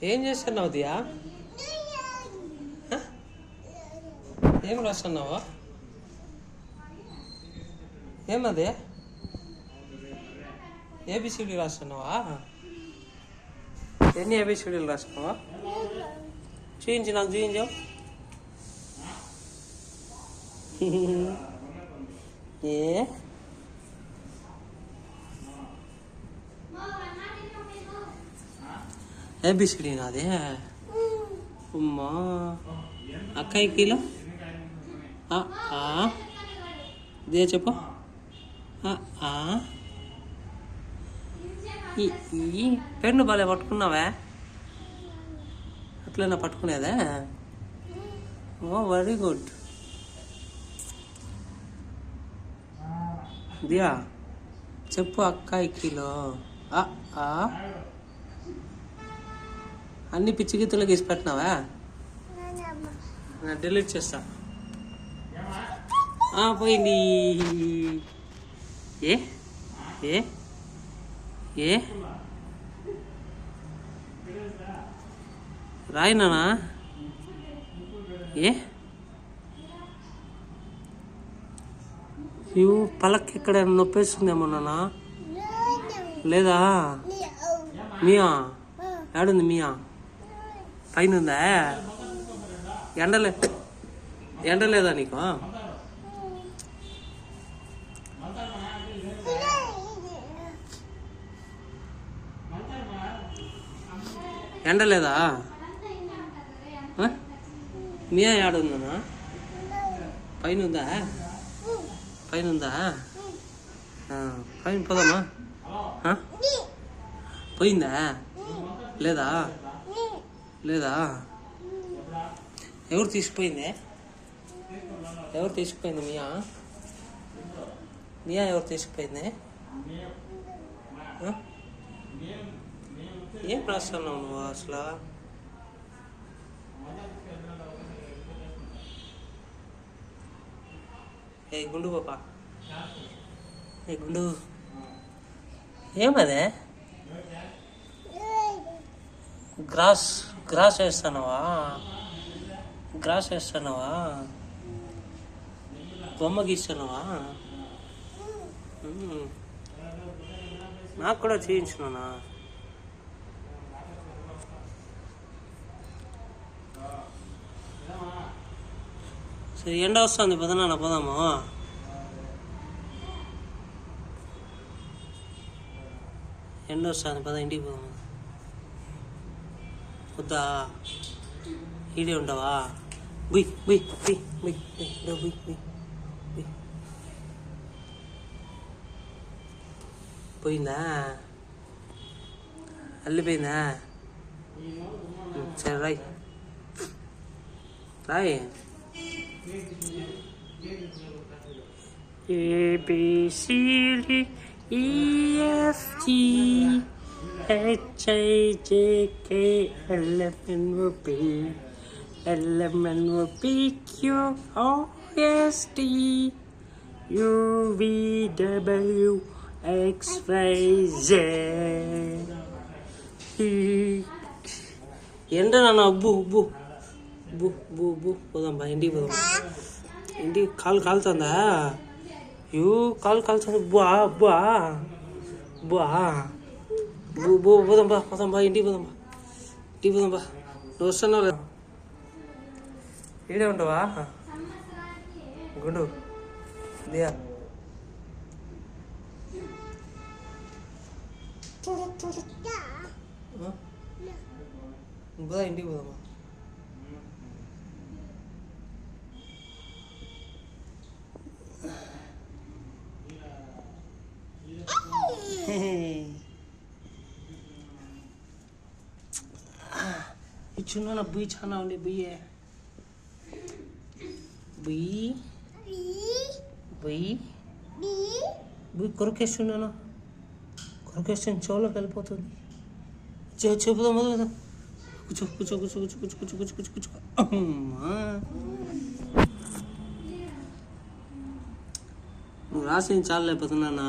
ఏం చేస్తున్నావు దియా? ఏం రాస్తున్నావు? ఏమది ఏబిసిడి రాస్తున్నావా? ఎన్ని ఏబిసిడీలు రాస్తున్నావా? చూపించి నాకు చూపించావు. ఏ ఏబిసిడి నాదే అమ్మా. అక్కయ్య కిలో దే చెప్పు. ఈ పెన్ను బాగా పట్టుకున్నావా? అట్లైనా పట్టుకునేదా? ఓ వెరీ గుడ్. దియా చెప్పు అక్కాయి కిలో. అన్ని పిచ్చి గీతలు గీసి పెట్టినావా? డిలీట్ చేస్తా. పోయింది. ఏ ఏ ఏ రాయినానా? ఏ పలక్ ఎక్కడ నొప్పేస్తుందేమో నాన్న. లేదా మియా ఏడుంది? మియా పైన ఉందా? ఎండలేదా నీకు? ఎండలేదా? మియా ఏడుందన్నా? పైన ఉందా? పైన ఉందా? పైన పోదామా? పోయిందా? లేదా? లేదా? ఎవరు తీసుకుపోయింది? ఎవరు తీసుకుపోయింది? మియా మియా ఎవరు తీసుకుపోయింది? ఏం రాస్తున్నావు నువ్వు అసలు? ఏ గుండు పాప, ఏ గుండు ఏమదే? గ్రాస్ వేస్తున్నావా? గ్రాస్ వేస్తున్నావా? బొమ్మ గీస్తున్నావా? నాకు కూడా చేయించున్నా. సరే ఎండ వస్తుంది, పదనాన్న పోదాము. ఎండ వస్తుంది, పద ఇంటికి పోదాము. వద్దా? ఈడే ఉండవా? బుయ్ బుయ్ బుయ్ బుయ్ బుయ్ బుయ్ బుయ్. పోయిందా? అల్లిపోయిందా? సరే Roy Roy. ABCD EFG HIJK LMNOP QRST UVW XYZ. ఎండ నాన్న ఉబ్బు ఉబ్బు ఉబ్బు ఉబ్బు ఉబ్బు. పోదాం ఇంటికి పోదాం. ఇంటికి కాలుతుందా? కాలు కాలుతుంది. బా బా బా బూ బూ. పోదాం బా, పోదాం బా, ఇంటికి పోదాం బా, ఇంటికి పోదాం బా. నువ్వు వస్తున్నావు లేదా? ఈడే ఉండవా గుండు? దియా పోదా, ఇంటికి పోదామా? ఇచ్చున్నా బుయ్యి చాలా ఉండే. బుయ్యే బుయ్యి బుయ్యి బుయ్యి కొరకేస్తున్నాను. కొరకేస్తాను, చెవులోకి వెళ్ళిపోతుంది. చెప్పుదాం మొదలు. కూర్చో కూర్చో కూర్చో కూర్చో కూర్చో కూర్చో కూర్చో కూర్చో కూర్చో. అమ్మా నువ్వు రాసింది చాలా లేకపోతున్నానా?